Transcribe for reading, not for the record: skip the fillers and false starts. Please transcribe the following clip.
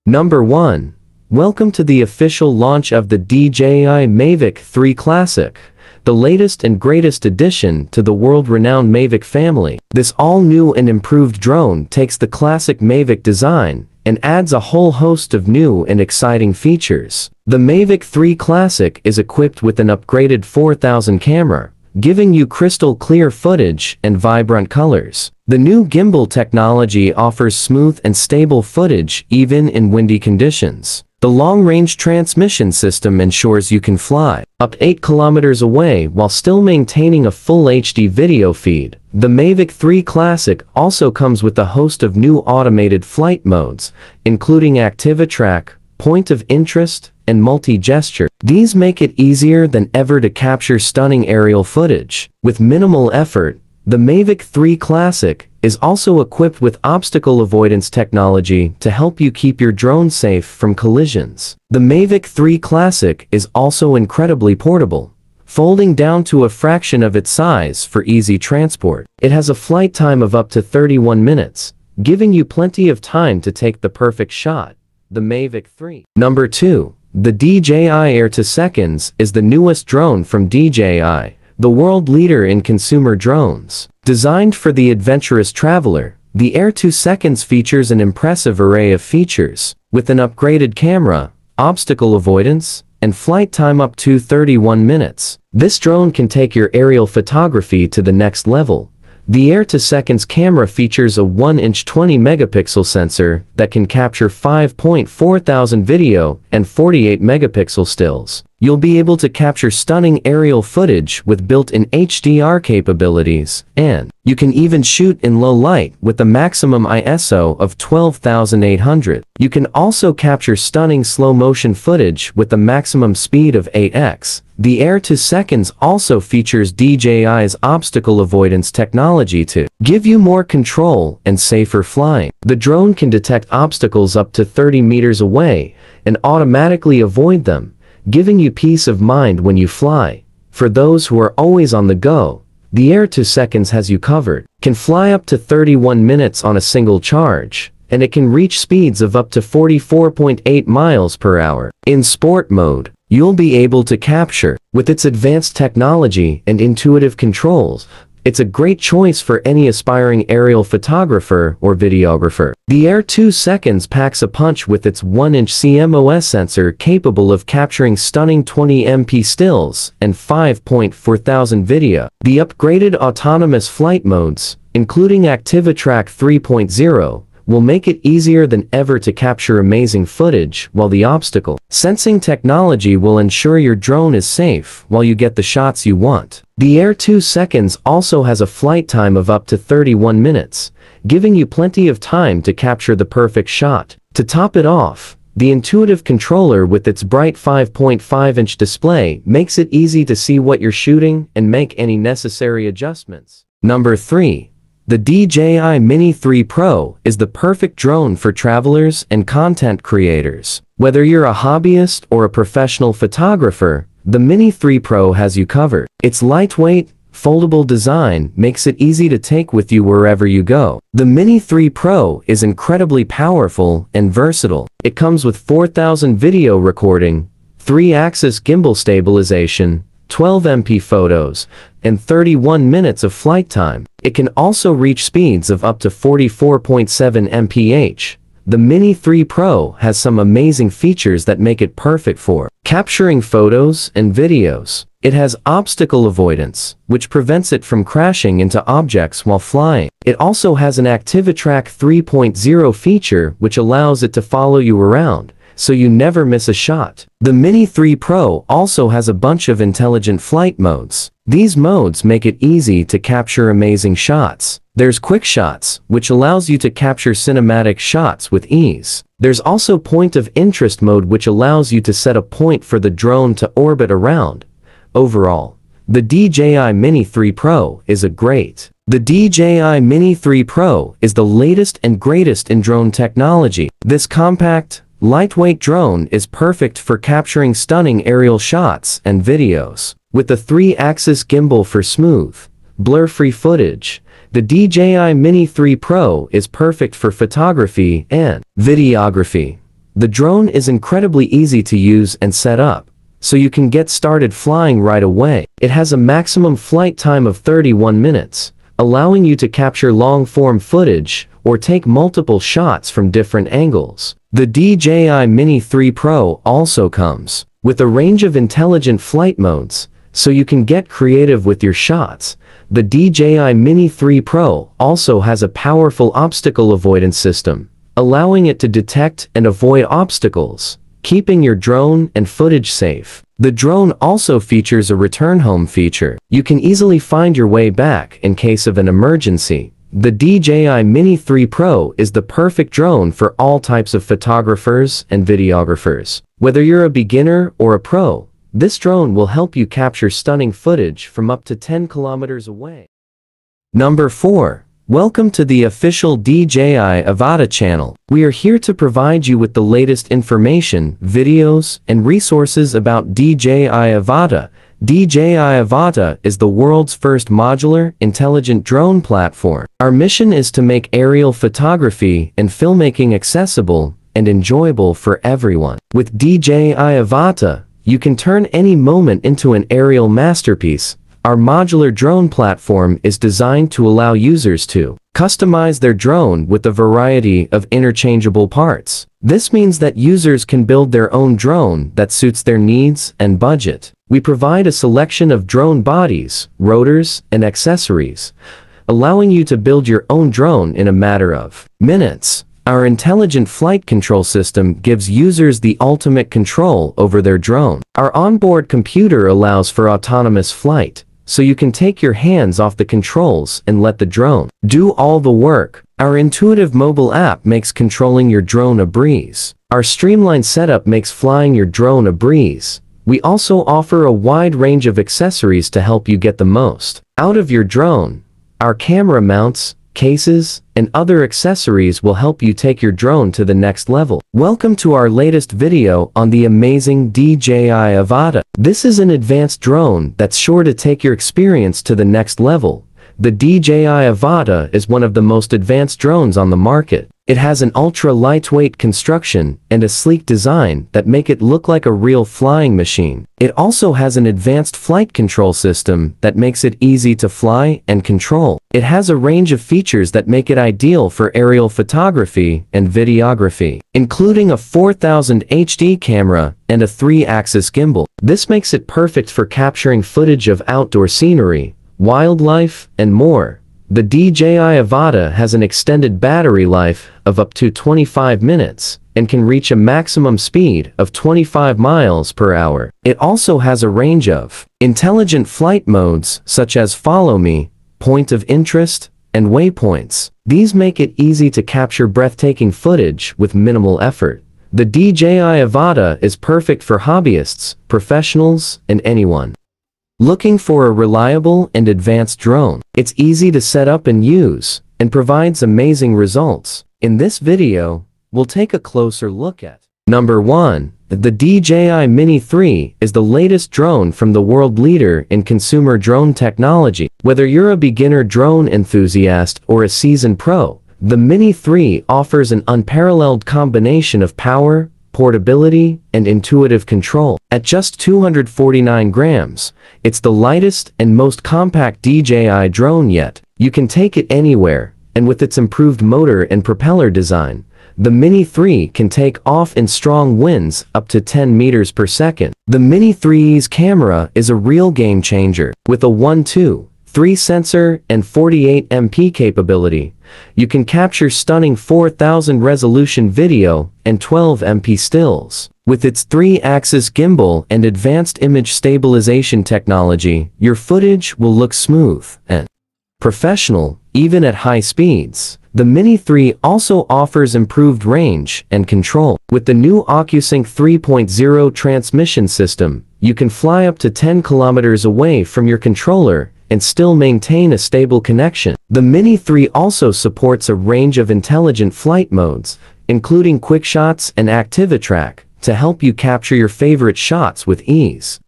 Number 1. Welcome to the official launch of the DJI Mavic 3 Classic, the latest and greatest addition to the world-renowned Mavic family. This all-new and improved drone takes the classic Mavic design and adds a whole host of new and exciting features. The Mavic 3 Classic is equipped with an upgraded 4000 camera, giving you crystal clear footage and vibrant colors. The new gimbal technology offers smooth and stable footage even in windy conditions. The long-range transmission system ensures you can fly up 8 kilometers away while still maintaining a full HD video feed. The Mavic 3 Classic also comes with a host of new automated flight modes, including ActivaTrack, Point of Interest, and Multi-Gesture. These make it easier than ever to capture stunning aerial footage. With minimal effort, the Mavic 3 Classic is also equipped with obstacle avoidance technology to help you keep your drone safe from collisions. The Mavic 3 Classic is also incredibly portable, folding down to a fraction of its size for easy transport. It has a flight time of up to 31 minutes, giving you plenty of time to take the perfect shot. The Mavic 3. Number 2. The DJI Air 2 Seconds is the newest drone from DJI, the world leader in consumer drones. Designed for the adventurous traveler, the Air 2 Seconds features an impressive array of features, with an upgraded camera, obstacle avoidance, and flight time up to 31 minutes. This drone can take your aerial photography to the next level. The Air 2 Seconds camera features a 1-inch 20-megapixel sensor that can capture 5,400 video and 48 megapixel stills. You'll be able to capture stunning aerial footage with built-in HDR capabilities, and you can even shoot in low light with a maximum ISO of 12,800. You can also capture stunning slow-motion footage with a maximum speed of 8x. The Air 2 Seconds also features DJI's obstacle avoidance technology to give you more control and safer flying. The drone can detect obstacles up to 30 meters away and automatically avoid them, giving you peace of mind when you fly. For those who are always on the go, the Air 2 Seconds has you covered. Can fly up to 31 minutes on a single charge, and it can reach speeds of up to 44.8 miles per hour. In sport mode, you'll be able to capture. With its advanced technology and intuitive controls, it's a great choice for any aspiring aerial photographer or videographer. The Air 2 Seconds packs a punch with its 1-inch CMOS sensor capable of capturing stunning 20MP stills and 5,400 video. The upgraded autonomous flight modes, including ActivaTrack 3.0, will make it easier than ever to capture amazing footage, while the obstacle sensing technology will ensure your drone is safe while you get the shots you want. The Air 2 Seconds also has a flight time of up to 31 minutes, giving you plenty of time to capture the perfect shot. To top it off, the intuitive controller with its bright 5.5-inch display makes it easy to see what you're shooting and make any necessary adjustments. Number 3. The DJI Mini 3 Pro is the perfect drone for travelers and content creators. Whether you're a hobbyist or a professional photographer, the Mini 3 Pro has you covered. Its lightweight, foldable design makes it easy to take with you wherever you go. The Mini 3 Pro is incredibly powerful and versatile. It comes with 4000 video recording, 3-axis gimbal stabilization, 12MP photos, and 31 minutes of flight time. It can also reach speeds of up to 44.7 mph. The Mini 3 Pro has some amazing features that make it perfect for capturing photos and videos. It has obstacle avoidance, which prevents it from crashing into objects while flying. It also has an ActivaTrack 3.0 feature which allows it to follow you around, so you never miss a shot. The Mini 3 Pro also has a bunch of intelligent flight modes. These modes make it easy to capture amazing shots. There's Quick Shots, which allows you to capture cinematic shots with ease. There's also Point of Interest mode, which allows you to set a point for the drone to orbit around. Overall, the DJI Mini 3 Pro is a great. The DJI Mini 3 Pro is the latest and greatest in drone technology. This compact, lightweight drone is perfect for capturing stunning aerial shots and videos. With the 3-axis gimbal for smooth, blur-free footage, the DJI Mini 3 Pro is perfect for photography and videography. The drone is incredibly easy to use and set up, so you can get started flying right away. It has a maximum flight time of 31 minutes, allowing you to capture long-form footage or take multiple shots from different angles. The DJI Mini 3 Pro also comes with a range of intelligent flight modes, so you can get creative with your shots. The DJI Mini 3 Pro also has a powerful obstacle avoidance system, allowing it to detect and avoid obstacles, keeping your drone and footage safe. The drone also features a return home feature. You can easily find your way back in case of an emergency. The DJI Mini 3 Pro is the perfect drone for all types of photographers and videographers. Whether you're a beginner or a pro, this drone will help you capture stunning footage from up to 10 kilometers away. Number 4. Welcome to the official DJI Avata channel. We are here to provide you with the latest information, videos, and resources about DJI Avata. DJI Avata is the world's first modular, intelligent drone platform. Our mission is to make aerial photography and filmmaking accessible and enjoyable for everyone. With DJI Avata, you can turn any moment into an aerial masterpiece. Our modular drone platform is designed to allow users to customize their drone with a variety of interchangeable parts. This means that users can build their own drone that suits their needs and budget. We provide a selection of drone bodies, rotors, and accessories, allowing you to build your own drone in a matter of minutes. Our intelligent flight control system gives users the ultimate control over their drone. Our onboard computer allows for autonomous flight, so you can take your hands off the controls and let the drone do all the work. Our intuitive mobile app makes controlling your drone a breeze. Our streamlined setup makes flying your drone a breeze. We also offer a wide range of accessories to help you get the most out of your drone. Our camera mounts, cases, and other accessories will help you take your drone to the next level. Welcome to our latest video on the amazing DJI Avata. This is an advanced drone that's sure to take your experience to the next level. The DJI Avata is one of the most advanced drones on the market. It has an ultra-lightweight construction and a sleek design that make it look like a real flying machine. It also has an advanced flight control system that makes it easy to fly and control. It has a range of features that make it ideal for aerial photography and videography, including a 4000 HD camera and a 3-axis gimbal. This makes it perfect for capturing footage of outdoor scenery, wildlife, and more. The DJI Avata has an extended battery life of up to 25 minutes and can reach a maximum speed of 25 miles per hour. It also has a range of intelligent flight modes such as follow me, point of interest, and waypoints. These make it easy to capture breathtaking footage with minimal effort. The DJI Avata is perfect for hobbyists, professionals, and anyone looking for a reliable and advanced drone. It's easy to set up and use, and provides amazing results. In this video, we'll take a closer look at Number 1. The DJI Mini 3 is the latest drone from the world leader in consumer drone technology. Whether you're a beginner drone enthusiast or a seasoned pro, the Mini 3 offers an unparalleled combination of power, portability, and intuitive control. At just 249 grams, it's the lightest and most compact DJI drone yet. You can take it anywhere, and with its improved motor and propeller design, the Mini 3 can take off in strong winds up to 10 meters per second. The Mini 3's camera is a real game changer. With a 1.2.3 sensor and 48 MP capability, you can capture stunning 4000 resolution video and 12 MP stills. With its 3-axis gimbal and advanced image stabilization technology, your footage will look smooth and professional, even at high speeds. The Mini 3 also offers improved range and control. With the new OcuSync 3.0 transmission system, you can fly up to 10 kilometers away from your controller and still maintain a stable connection. The Mini 3 also supports a range of intelligent flight modes, including quick shots and ActiviTrack, to help you capture your favorite shots with ease.